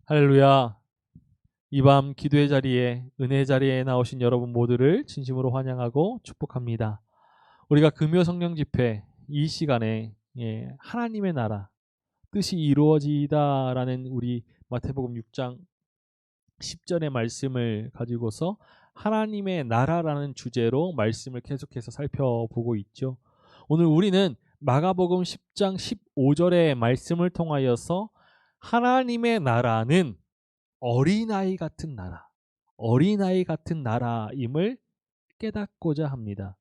할렐루야. 이 밤 기도의 자리에 은혜의 자리에 나오신 여러분 모두를 진심으로 환영하고 축복합니다. 우리가 금요 성령 집회 이 시간에 하나님의 나라 뜻이 이루어지다라는 우리 마태복음 6장 10절의 말씀을 가지고서 하나님의 나라라는 주제로 말씀을 계속해서 살펴보고 있죠. 오늘 우리는 마가복음 10장 15절의 말씀을 통하여서 하나님의 나라는 어린아이 같은 나라, 어린아이 같은 나라임을 깨닫고자 합니다.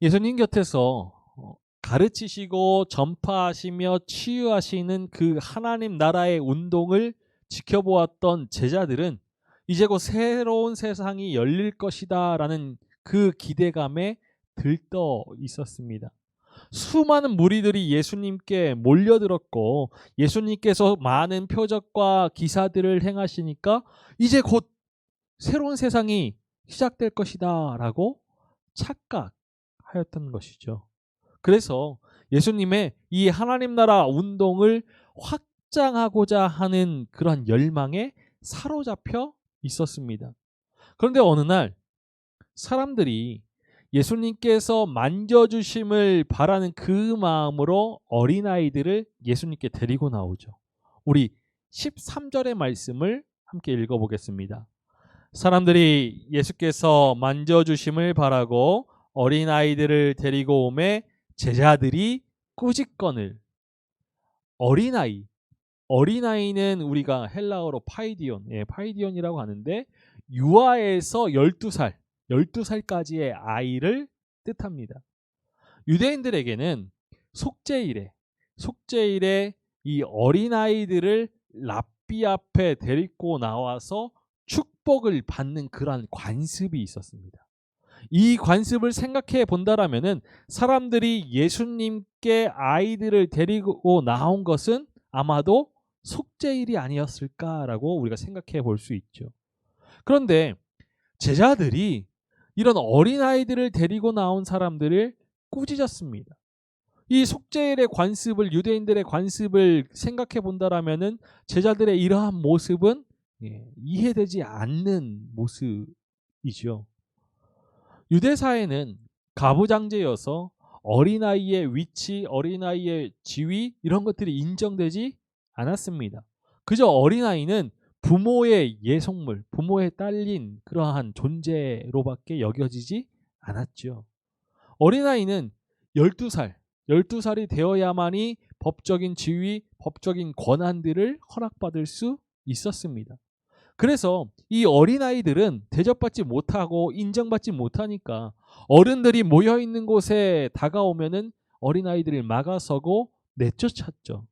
예수님 곁에서 가르치시고 전파하시며 치유하시는 그 하나님 나라의 운동을 지켜보았던 제자들은 이제 곧 새로운 세상이 열릴 것이다 라는 그 기대감에 들떠 있었습니다. 수많은 무리들이 예수님께 몰려들었고 예수님께서 많은 표적과 기사들을 행하시니까 이제 곧 새로운 세상이 시작될 것이다 라고 착각하였던 것이죠. 그래서 예수님의 이 하나님 나라 운동을 확장하고자 하는 그러한 열망에 사로잡혀 있었습니다. 그런데 어느 날 사람들이 예수님께서 만져주심을 바라는 그 마음으로 어린아이들을 예수님께 데리고 나오죠. 우리 13절의 말씀을 함께 읽어보겠습니다. 사람들이 예수께서 만져주심을 바라고 어린아이들을 데리고 오매 제자들이 꾸짖거늘. 어린아이는 우리가 헬라어로 파이디온이라고 하는데 유아에서 12살까지의 아이를 뜻합니다. 유대인들에게는 속죄일에 이 어린아이들을 랍비 앞에 데리고 나와서 축복을 받는 그러한 관습이 있었습니다. 이 관습을 생각해 본다라면은 사람들이 예수님께 아이들을 데리고 나온 것은 아마도 속죄일이 아니었을까라고 우리가 생각해 볼 수 있죠. 그런데 제자들이 이런 어린아이들을 데리고 나온 사람들을 꾸짖었습니다. 이 속죄일의 관습을 유대인들의 관습을 생각해 본다라면은 제자들의 이러한 모습은 이해되지 않는 모습이죠. 유대사회는 가부장제여서 어린아이의 위치, 어린아이의 지위 이런 것들이 인정되지 않았습니다. 그저 어린아이는 부모의 예속물, 부모의 딸린 그러한 존재로밖에 여겨지지 않았죠. 어린아이는 12살이 되어야만이 법적인 지위, 법적인 권한들을 허락받을 수 있었습니다. 그래서 이 어린아이들은 대접받지 못하고 인정받지 못하니까 어른들이 모여있는 곳에 다가오면은 어린아이들을 막아서고 내쫓았죠.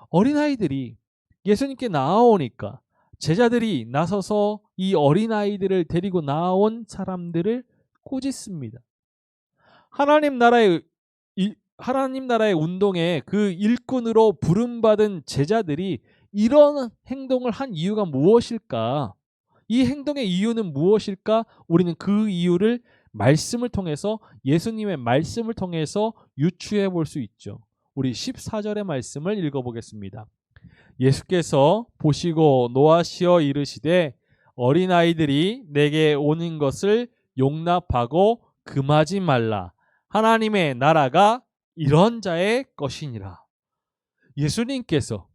어린아이들이 예수님께 나아오니까 제자들이 나서서 이 어린아이들을 데리고 나온 사람들을 꾸짖습니다. 하나님 나라의 운동에 그 일꾼으로 부름받은 제자들이 이런 행동을 한 이유가 무엇일까? 이 행동의 이유는 무엇일까? 우리는 그 이유를 말씀을 통해서 예수님의 말씀을 통해서 유추해 볼 수 있죠. 우리 14절의 말씀을 읽어보겠습니다. 예수께서 보시고 노하시어 이르시되 어린아이들이 내게 오는 것을 용납하고 금하지 말라. 하나님의 나라가 이런 자의 것이니라. 예수님께서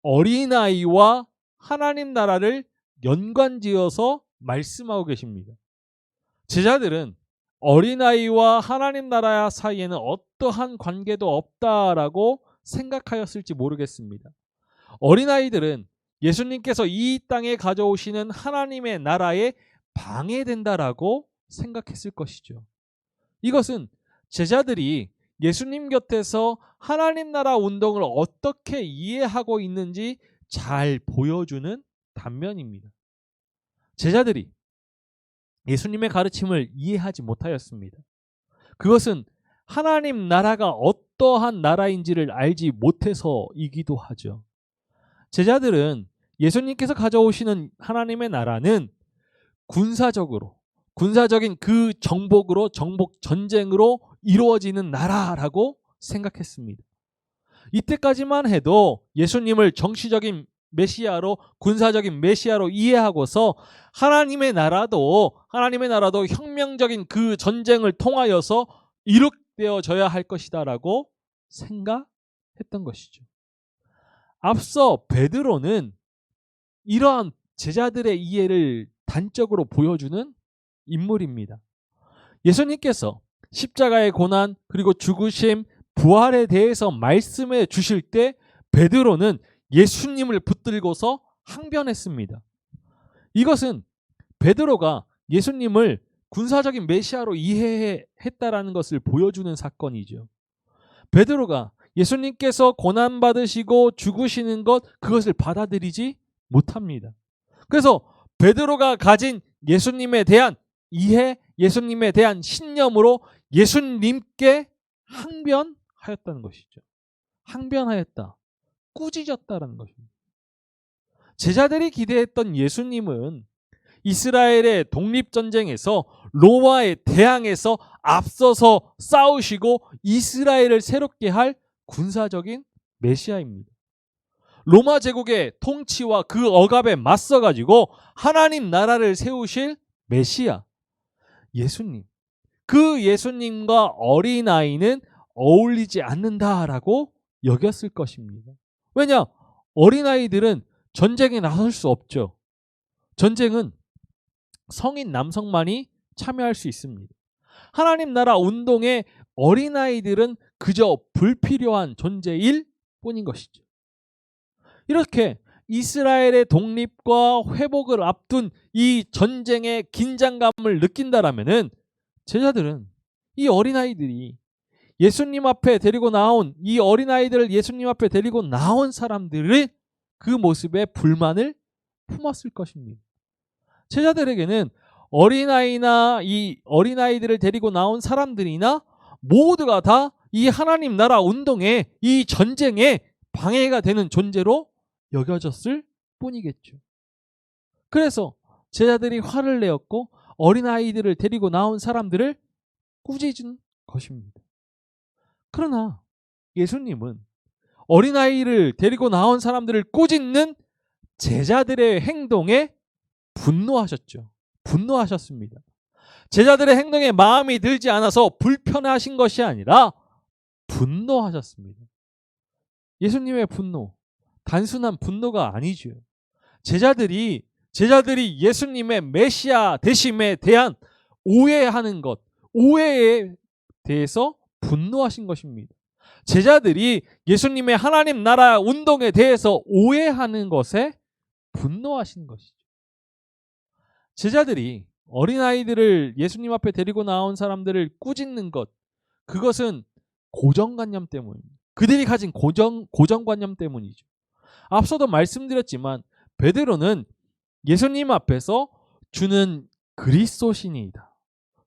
어린아이와 하나님 나라를 연관지어서 말씀하고 계십니다. 제자들은 어린아이와 하나님 나라 사이에는 어떠한 관계도 없다라고 생각하였을지 모르겠습니다. 어린아이들은 예수님께서 이 땅에 가져오시는 하나님의 나라에 방해된다라고 생각했을 것이죠. 이것은 제자들이 예수님 곁에서 하나님 나라 운동을 어떻게 이해하고 있는지 잘 보여주는 단면입니다. 제자들이 예수님의 가르침을 이해하지 못하였습니다. 그것은 하나님 나라가 어떠한 나라인지를 알지 못해서이기도 하죠. 제자들은 예수님께서 가져오시는 하나님의 나라는 군사적인 그 정복 전쟁으로 이루어지는 나라라고 생각했습니다. 이때까지만 해도 예수님을 정치적인 메시아로, 군사적인 메시아로 이해하고서 하나님의 나라도 혁명적인 그 전쟁을 통하여서 이룩되어져야 할 것이다라고 생각했던 것이죠. 앞서 베드로는 이러한 제자들의 이해를 단적으로 보여주는 인물입니다. 예수님께서 십자가의 고난 그리고 죽으심, 부활에 대해서 말씀해 주실 때 베드로는 예수님을 붙들고서 항변했습니다. 이것은 베드로가 예수님을 군사적인 메시아로 이해했다라는 것을 보여주는 사건이죠. 베드로가 예수님께서 고난받으시고 죽으시는 것, 그것을 받아들이지 못합니다. 그래서 베드로가 가진 예수님에 대한 이해, 예수님에 대한 신념으로 예수님께 항변하였다는 것이죠. 항변하였다. 꾸짖었다라는 것입니다. 제자들이 기대했던 예수님은 이스라엘의 독립전쟁에서 로마에 대항해서 앞서서 싸우시고 이스라엘을 새롭게 할 군사적인 메시아입니다. 로마 제국의 통치와 그 억압에 맞서가지고 하나님 나라를 세우실 메시아, 예수님. 그 예수님과 어린아이는 어울리지 않는다라고 여겼을 것입니다. 왜냐? 어린아이들은 전쟁에 나설 수 없죠. 전쟁은 성인 남성만이 참여할 수 있습니다. 하나님 나라 운동에 어린아이들은 그저 불필요한 존재일 뿐인 것이죠. 이렇게 이스라엘의 독립과 회복을 앞둔 이 전쟁의 긴장감을 느낀다라면은 제자들은 이 어린아이들이 예수님 앞에 데리고 나온 이 어린아이들을 예수님 앞에 데리고 나온 사람들의 그 모습에 불만을 품었을 것입니다. 제자들에게는 어린아이나 이 어린아이들을 데리고 나온 사람들이나 모두가 다 이 하나님 나라 운동에 이 전쟁에 방해가 되는 존재로 여겨졌을 뿐이겠죠. 그래서 제자들이 화를 내었고 어린아이들을 데리고 나온 사람들을 꾸짖은 것입니다. 그러나 예수님은 어린아이를 데리고 나온 사람들을 꾸짖는 제자들의 행동에 분노하셨죠. 분노하셨습니다. 제자들의 행동에 마음이 들지 않아서 불편하신 것이 아니라 분노하셨습니다. 예수님의 분노, 단순한 분노가 아니죠. 제자들이 예수님의 메시아 되심에 대한 오해하는 것, 오해에 대해서 분노하신 것입니다. 제자들이 예수님의 하나님 나라 운동에 대해서 오해하는 것에 분노하신 것이죠. 제자들이 어린아이들을 예수님 앞에 데리고 나온 사람들을 꾸짖는 것, 그것은 고정관념 때문입니다. 그들이 가진 고정관념 때문이죠. 앞서도 말씀드렸지만 베드로는 예수님 앞에서 주는 그리스도신이다.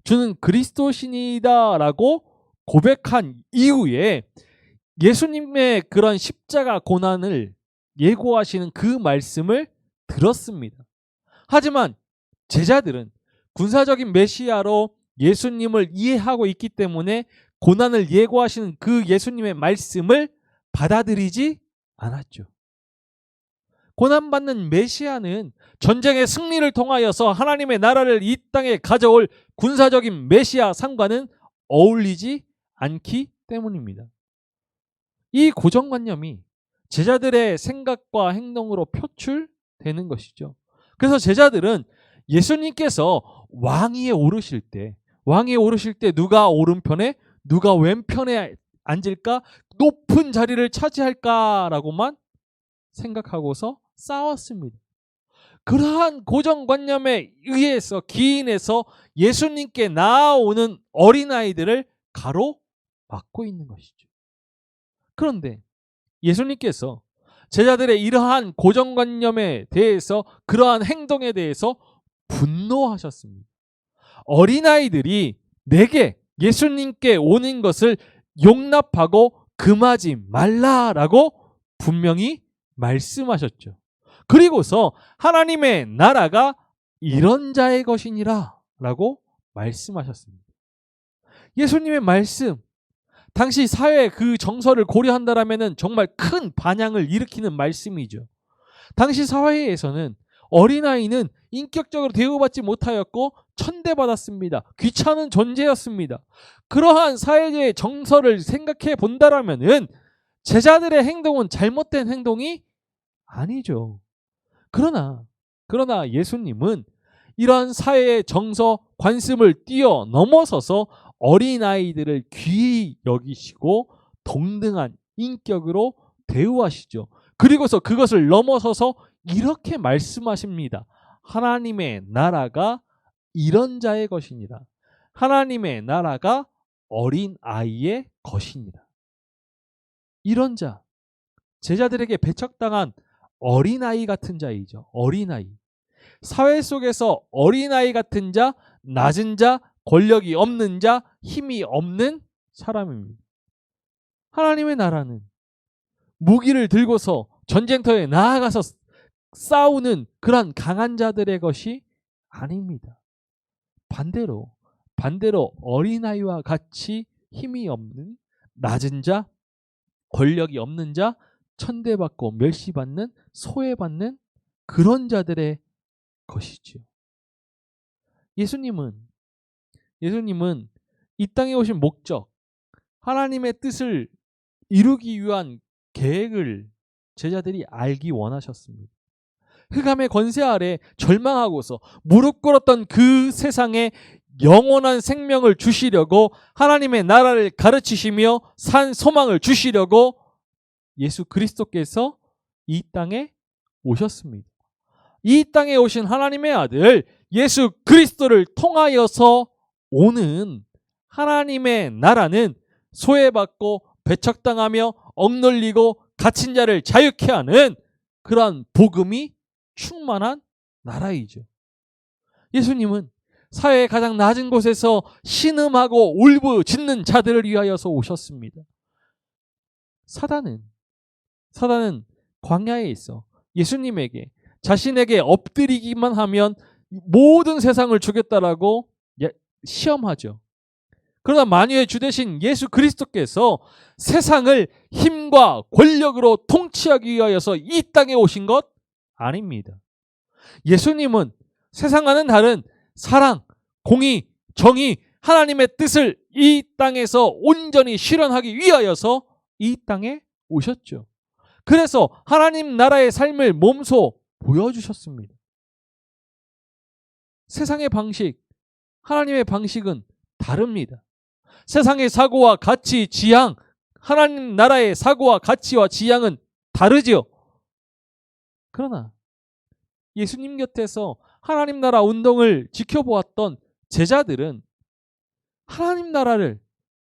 주는 그리스도신이다라고 고백한 이후에 예수님의 그런 십자가 고난을 예고하시는 그 말씀을 들었습니다. 하지만 제자들은 군사적인 메시아로 예수님을 이해하고 있기 때문에 고난을 예고하시는 그 예수님의 말씀을 받아들이지 않았죠. 고난받는 메시아는 전쟁의 승리를 통하여서 하나님의 나라를 이 땅에 가져올 군사적인 메시아 상과는 어울리지 않기 때문입니다. 이 고정관념이 제자들의 생각과 행동으로 표출되는 것이죠. 그래서 제자들은 예수님께서 왕위에 오르실 때 누가 오른편에 누가 왼편에 앉을까, 높은 자리를 차지할까라고만 생각하고서 싸웠습니다. 그러한 고정관념에 의해서 기인해서 예수님께 나아오는 어린아이들을 가로막고 있는 것이죠. 그런데 예수님께서 제자들의 이러한 고정관념에 대해서, 그러한 행동에 대해서 분노하셨습니다. 어린아이들이 내게 예수님께 오는 것을 용납하고 금하지 말라라고 분명히 말씀하셨죠. 그리고서 하나님의 나라가 이런 자의 것이니라 라고 말씀하셨습니다. 예수님의 말씀, 당시 사회의 그 정서를 고려한다라면 정말 큰 반향을 일으키는 말씀이죠. 당시 사회에서는 어린아이는 인격적으로 대우받지 못하였고 천대받았습니다. 귀찮은 존재였습니다. 그러한 사회의 정서를 생각해 본다라면은 제자들의 행동은 잘못된 행동이 아니죠. 그러나 예수님은 이러한 사회의 정서, 관습을 뛰어넘어서서 어린아이들을 귀히 여기시고 동등한 인격으로 대우하시죠. 그리고서 그것을 넘어서서 이렇게 말씀하십니다. 하나님의 나라가 이런 자의 것이니라. 하나님의 나라가 어린아이의 것이니라. 이런 자, 제자들에게 배척당한 어린아이 같은 자이죠. 어린아이. 사회 속에서 어린아이 같은 자, 낮은 자, 권력이 없는 자, 힘이 없는 사람입니다. 하나님의 나라는 무기를 들고서 전쟁터에 나아가서 싸우는 그런 강한 자들의 것이 아닙니다. 반대로 어린아이와 같이 힘이 없는 낮은 자, 권력이 없는 자, 천대받고 멸시받는, 소외받는 그런 자들의 것이지요. 예수님은 이 땅에 오신 목적, 하나님의 뜻을 이루기 위한 계획을 제자들이 알기 원하셨습니다. 흑암의 권세 아래 절망하고서 무릎 꿇었던 그 세상에 영원한 생명을 주시려고 하나님의 나라를 가르치시며 산 소망을 주시려고 예수 그리스도께서 이 땅에 오셨습니다. 이 땅에 오신 하나님의 아들 예수 그리스도를 통하여서 오는 하나님의 나라는 소외받고 배척당하며 억눌리고 갇힌 자를 자유케 하는 그러한 복음이 충만한 나라이죠. 예수님은 사회의 가장 낮은 곳에서 신음하고 울부짖는 자들을 위하여서 오셨습니다. 사단은 광야에 있어 예수님에게 자신에게 엎드리기만 하면 모든 세상을 주겠다라고 시험하죠. 그러나 만유의 주 되신 예수 그리스도께서 세상을 힘과 권력으로 통치하기 위하여서 이 땅에 오신 것 아닙니다. 예수님은 세상과는 다른 사랑, 공의, 정의, 하나님의 뜻을 이 땅에서 온전히 실현하기 위하여서 이 땅에 오셨죠. 그래서 하나님 나라의 삶을 몸소 보여주셨습니다. 세상의 방식, 하나님의 방식은 다릅니다. 세상의 사고와 가치, 지향, 하나님 나라의 사고와 가치와 지향은 다르지요. 그러나 예수님 곁에서 하나님 나라 운동을 지켜보았던 제자들은 하나님 나라를,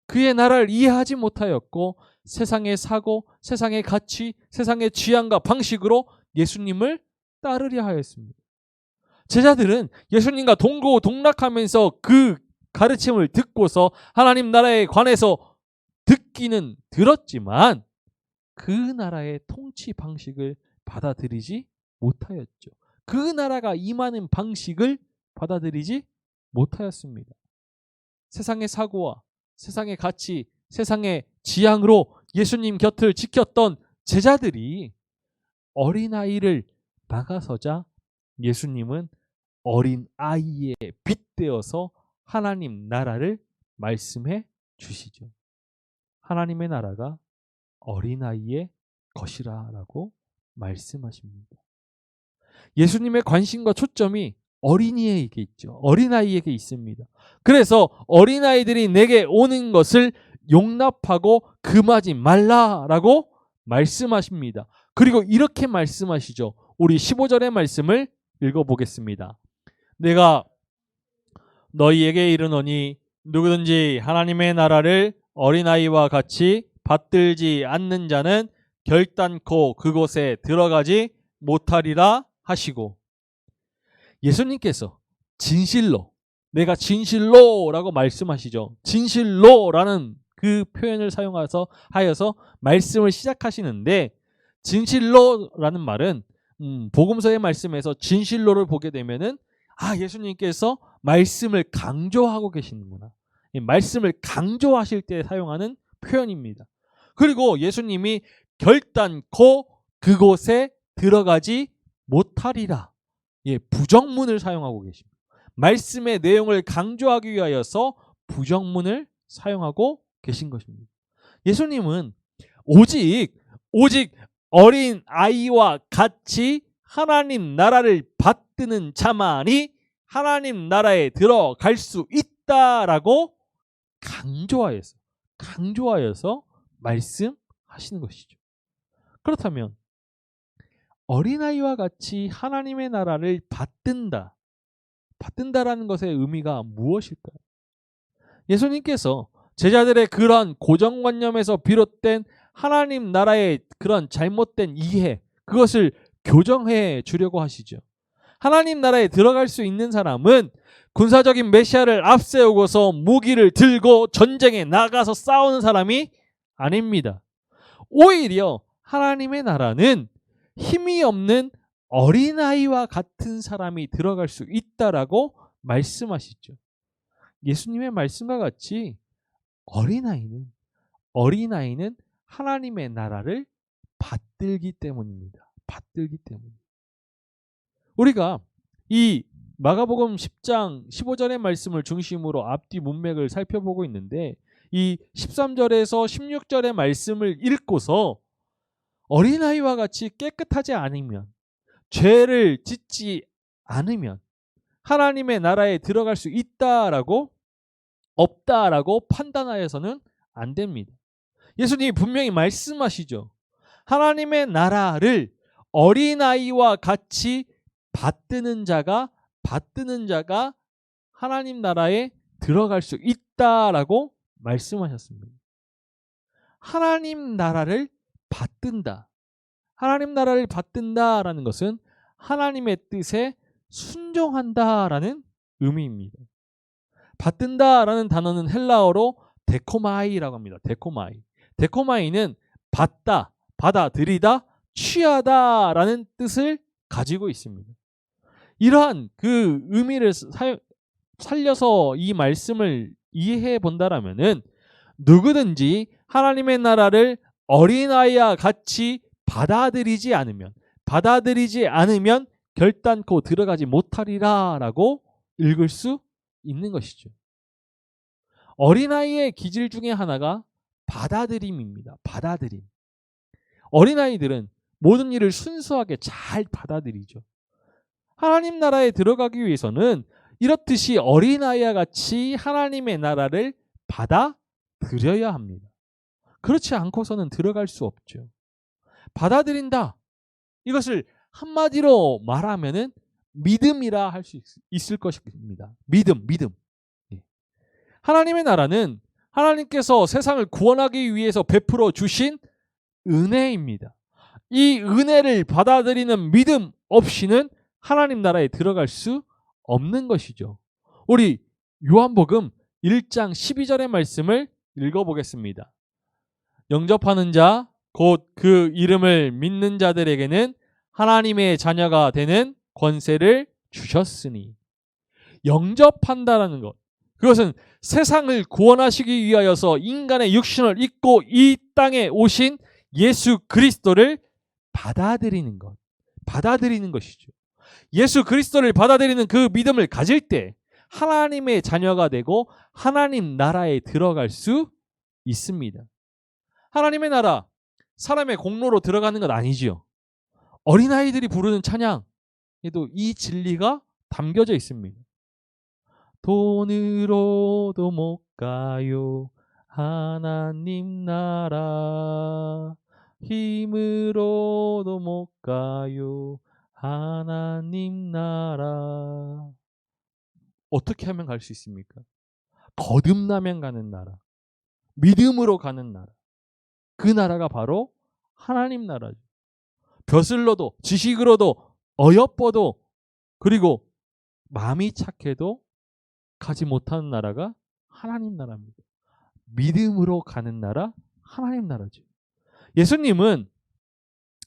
그의 나라를 이해하지 못하였고 세상의 사고, 세상의 가치, 세상의 지향과 방식으로 예수님을 따르려 하였습니다. 제자들은 예수님과 동고동락하면서 그 가르침을 듣고서 하나님 나라에 관해서 듣기는 들었지만 그 나라의 통치 방식을 받아들이지 못하였죠. 그 나라가 임하는 방식을 받아들이지 못하였습니다. 세상의 사고와 세상의 가치, 세상의 지향으로 예수님 곁을 지켰던 제자들이 어린아이를 막아서자 예수님은 어린아이의 빛되어서 하나님 나라를 말씀해 주시죠. 하나님의 나라가 어린아이의 것이라고 말씀하십니다. 예수님의 관심과 초점이 어린이에게 있죠. 어린아이에게 있습니다. 그래서 어린아이들이 내게 오는 것을 용납하고 금하지 말라라고 말씀하십니다. 그리고 이렇게 말씀하시죠. 우리 15절의 말씀을 읽어보겠습니다. 내가 너희에게 이르노니 누구든지 하나님의 나라를 어린아이와 같이 받들지 않는 자는 결단코 그곳에 들어가지 못하리라 하시고, 예수님께서 진실로, 내가 진실로라고 말씀하시죠. 진실로라는 그 표현을 사용해서 말씀을 시작하시는데, 진실로라는 말은 복음서의 말씀에서 진실로를 보게 되면은 예수님께서 말씀을 강조하고 계시는구나. 말씀을 강조하실 때 사용하는 표현입니다. 그리고 예수님이 결단코 그곳에 들어가지 못하리라. 예, 부정문을 사용하고 계십니다. 말씀의 내용을 강조하기 위하여서 부정문을 사용하고 계신 것입니다. 예수님은 오직 어린 아이와 같이 하나님 나라를 받드는 자만이 하나님 나라에 들어갈 수 있다라고 강조하여서 말씀하시는 것이죠. 그렇다면 어린아이와 같이 하나님의 나라를 받든다라는 것의 의미가 무엇일까요? 예수님께서 제자들의 그런 고정관념에서 비롯된 하나님 나라의 그런 잘못된 이해, 그것을 교정해 주려고 하시죠. 하나님 나라에 들어갈 수 있는 사람은 군사적인 메시아를 앞세우고서 무기를 들고 전쟁에 나가서 싸우는 사람이 아닙니다. 오히려 하나님의 나라는 힘이 없는 어린아이와 같은 사람이 들어갈 수 있다라고 말씀하시죠. 예수님의 말씀과 같이 어린아이는 하나님의 나라를 받들기 때문입니다. 받들기 때문. 우리가 이 마가복음 10장 15절의 말씀을 중심으로 앞뒤 문맥을 살펴보고 있는데, 이 13절에서 16절의 말씀을 읽고서 어린아이와 같이 깨끗하지 않으면, 죄를 짓지 않으면 하나님의 나라에 들어갈 수 있다라고 없다라고 판단하여서는 안 됩니다. 예수님이 분명히 말씀하시죠. 하나님의 나라를 어린아이와 같이 받드는 자가 하나님 나라에 들어갈 수 있다라고 말씀하셨습니다. 하나님 나라를 받든다. 하나님 나라를 받든다라는 것은 하나님의 뜻에 순종한다라는 의미입니다. 받든다라는 단어는 헬라어로 데코마이라고 합니다. 데코마이는 받다, 받아들이다, 취하다라는 뜻을 가지고 있습니다. 이러한 그 의미를 살려서 이 말씀을 이해해 본다라면은 누구든지 하나님의 나라를 어린아이와 같이 받아들이지 않으면 결단코 들어가지 못하리라라고 읽을 수 있는 것이죠. 어린아이의 기질 중에 하나가 받아들임입니다. 받아들임. 어린아이들은 모든 일을 순수하게 잘 받아들이죠. 하나님 나라에 들어가기 위해서는 이렇듯이 어린아이와 같이 하나님의 나라를 받아들여야 합니다. 그렇지 않고서는 들어갈 수 없죠. 받아들인다. 이것을 한마디로 말하면은 믿음이라 할 수 있을 것입니다. 믿음. 하나님의 나라는 하나님께서 세상을 구원하기 위해서 베풀어 주신 은혜입니다. 이 은혜를 받아들이는 믿음 없이는 하나님 나라에 들어갈 수 없는 것이죠. 우리 요한복음 1장 12절의 말씀을 읽어보겠습니다. 영접하는 자, 곧 그 이름을 믿는 자들에게는 하나님의 자녀가 되는 권세를 주셨으니. 영접한다라는 것, 그것은 세상을 구원하시기 위하여서 인간의 육신을 입고 이 땅에 오신 예수 그리스도를 받아들이는 것이죠. 예수 그리스도를 받아들이는 그 믿음을 가질 때 하나님의 자녀가 되고 하나님 나라에 들어갈 수 있습니다. 하나님의 나라, 사람의 공로로 들어가는 건 아니지요. 어린아이들이 부르는 찬양에도 이 진리가 담겨져 있습니다. 돈으로도 못 가요 하나님 나라, 힘으로도 못 가요 하나님 나라. 어떻게 하면 갈 수 있습니까? 거듭나면 가는 나라, 믿음으로 가는 나라. 그 나라가 바로 하나님 나라죠. 벼슬로도, 지식으로도, 어여뻐도, 그리고 마음이 착해도 가지 못하는 나라가 하나님 나라입니다. 믿음으로 가는 나라, 하나님 나라죠. 예수님은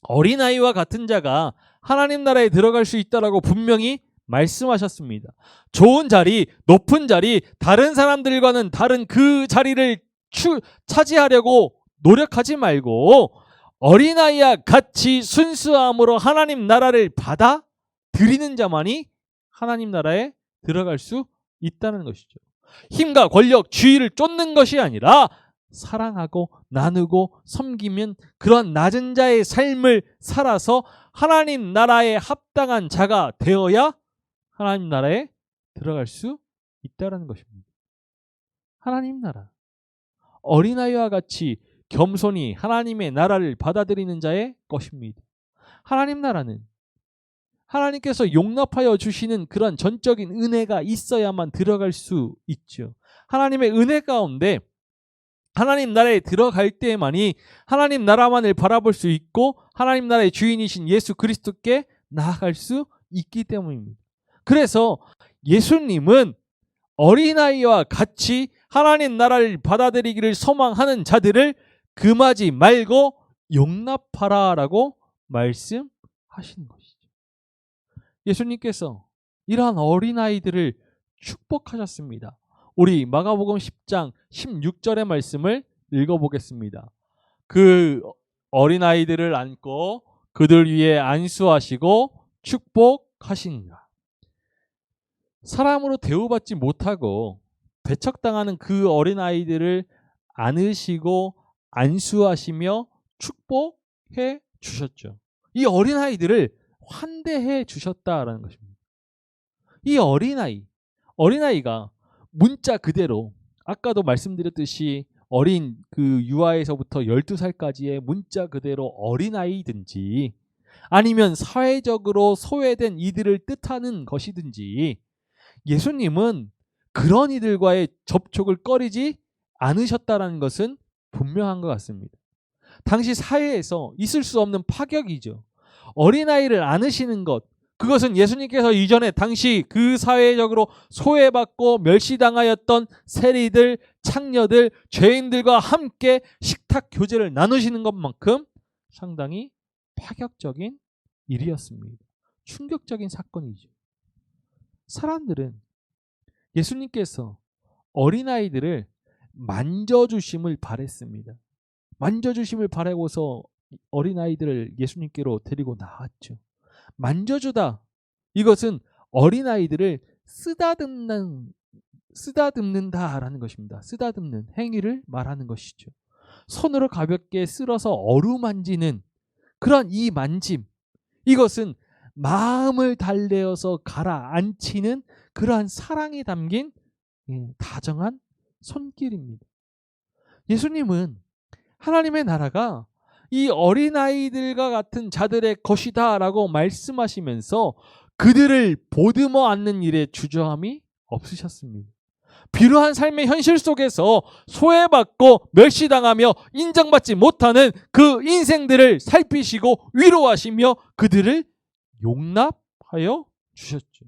어린아이와 같은 자가 하나님 나라에 들어갈 수 있다라고 분명히 말씀하셨습니다. 좋은 자리, 높은 자리, 다른 사람들과는 다른 그 자리를 차지하려고 노력하지 말고 어린아이와 같이 순수함으로 하나님 나라를 받아들이는 자만이 하나님 나라에 들어갈 수 있다는 것이죠. 힘과 권력, 주의를 쫓는 것이 아니라 사랑하고 나누고 섬기면 그런 낮은 자의 삶을 살아서 하나님 나라에 합당한 자가 되어야 하나님 나라에 들어갈 수 있다는 것입니다. 하나님 나라, 어린아이와 같이 겸손히 하나님의 나라를 받아들이는 자의 것입니다. 하나님 나라는 하나님께서 용납하여 주시는 그런 전적인 은혜가 있어야만 들어갈 수 있죠. 하나님의 은혜 가운데 하나님 나라에 들어갈 때만이 하나님 나라만을 바라볼 수 있고 하나님 나라의 주인이신 예수 그리스도께 나아갈 수 있기 때문입니다. 그래서 예수님은 어린아이와 같이 하나님 나라를 받아들이기를 소망하는 자들을 금하지 말고 용납하라라고 말씀하시는 것이죠. 예수님께서 이러한 어린아이들을 축복하셨습니다. 우리 마가복음 10장 16절의 말씀을 읽어보겠습니다. 그 어린아이들을 안고 그들 위에 안수하시고 축복하시니라. 사람으로 대우받지 못하고 배척당하는 그 어린아이들을 안으시고 안수하시며 축복해 주셨죠. 이 어린아이들을 환대해 주셨다라는 것입니다. 이 어린아이가 문자 그대로 아까도 말씀드렸듯이 어린 그 유아에서부터 12살까지의 문자 그대로 어린아이든지 아니면 사회적으로 소외된 이들을 뜻하는 것이든지 예수님은 그런 이들과의 접촉을 꺼리지 않으셨다는 것은 분명한 것 같습니다. 당시 사회에서 있을 수 없는 파격이죠. 어린아이를 안으시는 것, 그것은 예수님께서 이전에 당시 그 사회적으로 소외받고 멸시당하였던 세리들, 창녀들, 죄인들과 함께 식탁 교제를 나누시는 것만큼 상당히 파격적인 일이었습니다. 충격적인 사건이죠. 사람들은 예수님께서 어린아이들을 만져주심을 바랬습니다. 만져주심을 바라고서 어린아이들을 예수님께로 데리고 나왔죠. 만져주다. 이것은 어린아이들을 쓰다듬는다라는 것입니다. 쓰다듬는 행위를 말하는 것이죠. 손으로 가볍게 쓸어서 어루만지는 그런 이 만짐. 이것은 마음을 달래어서 가라앉히는 그러한 사랑이 담긴 다정한 손길입니다. 예수님은 하나님의 나라가 이 어린아이들과 같은 자들의 것이다 라고 말씀하시면서 그들을 보듬어 안는 일에 주저함이 없으셨습니다. 비루한 삶의 현실 속에서 소외받고 멸시당하며 인정받지 못하는 그 인생들을 살피시고 위로하시며 그들을 용납하여 주셨죠.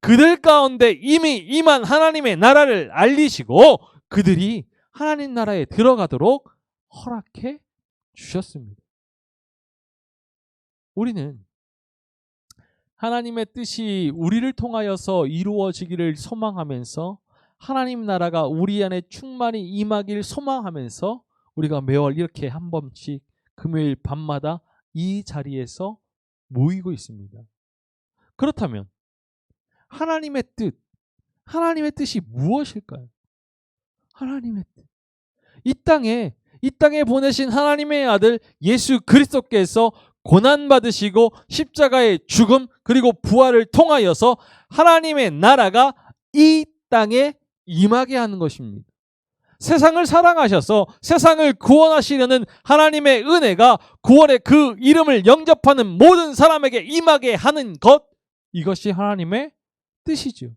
그들 가운데 이미 임한 하나님의 나라를 알리시고 그들이 하나님 나라에 들어가도록 허락해 주셨습니다. 우리는 하나님의 뜻이 우리를 통하여서 이루어지기를 소망하면서 하나님 나라가 우리 안에 충만히 임하길 소망하면서 우리가 매월 이렇게 한 번씩 금요일 밤마다 이 자리에서 모이고 있습니다. 그렇다면 하나님의 뜻이 무엇일까요? 하나님의 뜻. 이 땅에 보내신 하나님의 아들 예수 그리스도께서 고난받으시고 십자가의 죽음 그리고 부활을 통하여서 하나님의 나라가 이 땅에 임하게 하는 것입니다. 세상을 사랑하셔서 세상을 구원하시려는 하나님의 은혜가 구원의 그 이름을 영접하는 모든 사람에게 임하게 하는 것, 이것이 하나님의 뜻이죠.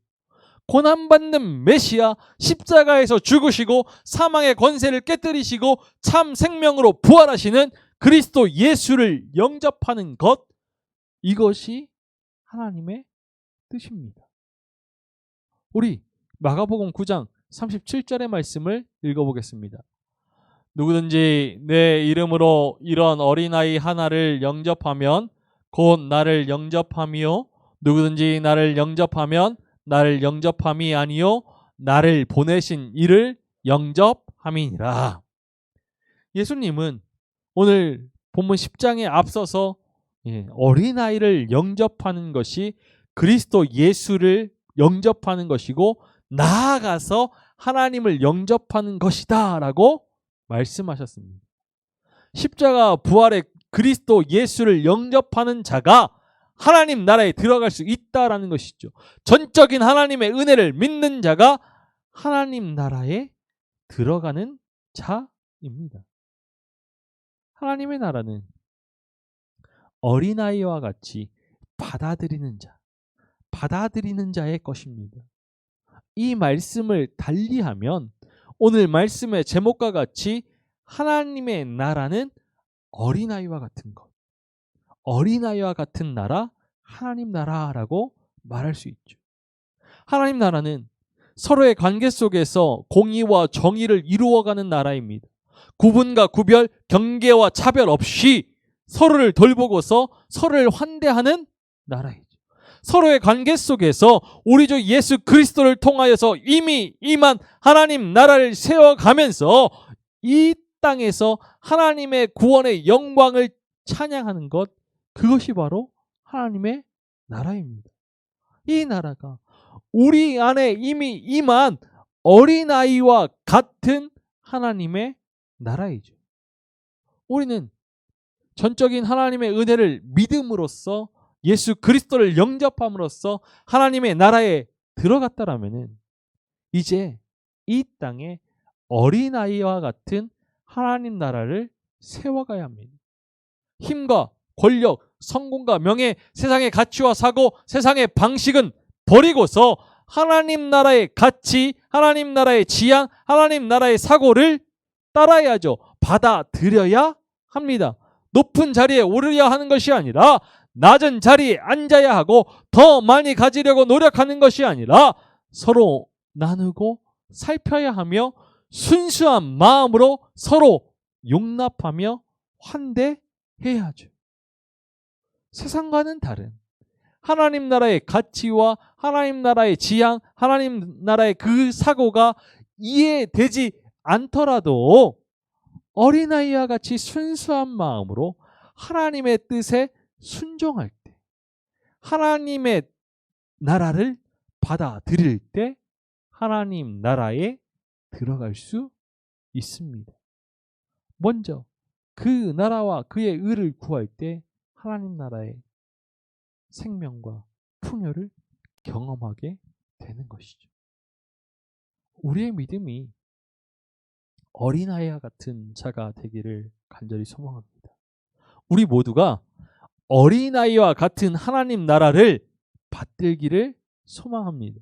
고난받는 메시아, 십자가에서 죽으시고 사망의 권세를 깨뜨리시고 참 생명으로 부활하시는 그리스도 예수를 영접하는 것, 이것이 하나님의 뜻입니다. 우리 마가복음 9장 37절의 말씀을 읽어보겠습니다. 누구든지 내 이름으로 이런 어린아이 하나를 영접하면 곧 나를 영접하며 누구든지 나를 영접하면 나를 영접함이 아니요 나를 보내신 이를 영접함이니라. 예수님은 오늘 본문 10장에 앞서서 어린아이를 영접하는 것이 그리스도 예수를 영접하는 것이고 나아가서 하나님을 영접하는 것이다 라고 말씀하셨습니다. 십자가 부활의 그리스도 예수를 영접하는 자가 하나님 나라에 들어갈 수 있다라는 것이죠. 전적인 하나님의 은혜를 믿는 자가 하나님 나라에 들어가는 자입니다. 하나님의 나라는 어린아이와 같이 받아들이는 자의 것입니다. 이 말씀을 달리하면 오늘 말씀의 제목과 같이 하나님의 나라는 어린아이와 같은 것, 어린아이와 같은 나라, 하나님 나라라고 말할 수 있죠. 하나님 나라는 서로의 관계 속에서 공의와 정의를 이루어가는 나라입니다. 구분과 구별, 경계와 차별 없이 서로를 돌보고서 서로를 환대하는 나라이죠. 서로의 관계 속에서 우리 주 예수 그리스도를 통하여서 이미 임한 하나님 나라를 세워가면서 이 땅에서 하나님의 구원의 영광을 찬양하는 것, 그것이 바로 하나님의 나라입니다. 이 나라가 우리 안에 이미 임한 어린아이와 같은 하나님의 나라이죠. 우리는 전적인 하나님의 은혜를 믿음으로써 예수 그리스도를 영접함으로써 하나님의 나라에 들어갔다라면 이제 이 땅에 어린아이와 같은 하나님 나라를 세워가야 합니다. 힘과 권력, 성공과 명예, 세상의 가치와 사고, 세상의 방식은 버리고서 하나님 나라의 가치, 하나님 나라의 지향, 하나님 나라의 사고를 따라야죠. 받아들여야 합니다. 높은 자리에 오르려 하는 것이 아니라 낮은 자리에 앉아야 하고 더 많이 가지려고 노력하는 것이 아니라 서로 나누고 살펴야 하며 순수한 마음으로 서로 용납하며 환대해야죠. 세상과는 다른 하나님 나라의 가치와 하나님 나라의 지향, 하나님 나라의 그 사고가 이해되지 않더라도 어린아이와 같이 순수한 마음으로 하나님의 뜻에 순종할 때, 하나님의 나라를 받아들일 때 하나님 나라에 들어갈 수 있습니다. 먼저 그 나라와 그의 의를 구할 때 하나님 나라의 생명과 풍요를 경험하게 되는 것이죠. 우리의 믿음이 어린아이와 같은 자가 되기를 간절히 소망합니다. 우리 모두가 어린아이와 같은 하나님 나라를 받들기를 소망합니다.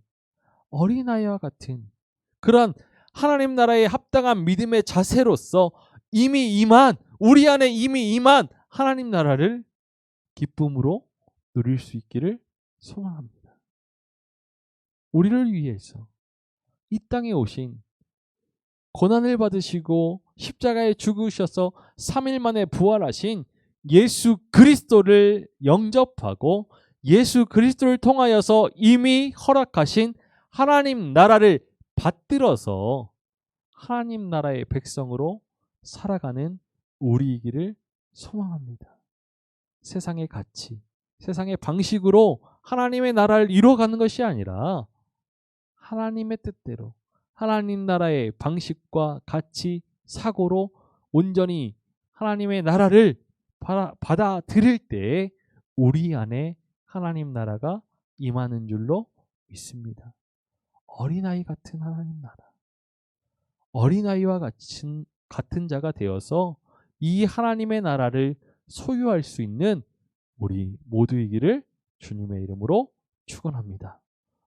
어린아이와 같은 그러한 하나님 나라에 합당한 믿음의 자세로서 이미 임한, 우리 안에 이미 임한 하나님 나라를 기쁨으로 누릴 수 있기를 소망합니다. 우리를 위해서 이 땅에 오신 고난을 받으시고 십자가에 죽으셔서 3일 만에 부활하신 예수 그리스도를 영접하고 예수 그리스도를 통하여서 이미 허락하신 하나님 나라를 받들어서 하나님 나라의 백성으로 살아가는 우리이기를 소망합니다. 세상의 가치, 세상의 방식으로 하나님의 나라를 이루어가는 것이 아니라 하나님의 뜻대로 하나님 나라의 방식과 가치, 사고로 온전히 하나님의 나라를 받아들일 때 우리 안에 하나님 나라가 임하는 줄로 믿습니다. 어린아이 같은 하나님 나라, 어린아이와 같은 자가 되어서 이 하나님의 나라를 소유할 수 있는 우리 모두이기를 주님의 이름으로 축원합니다.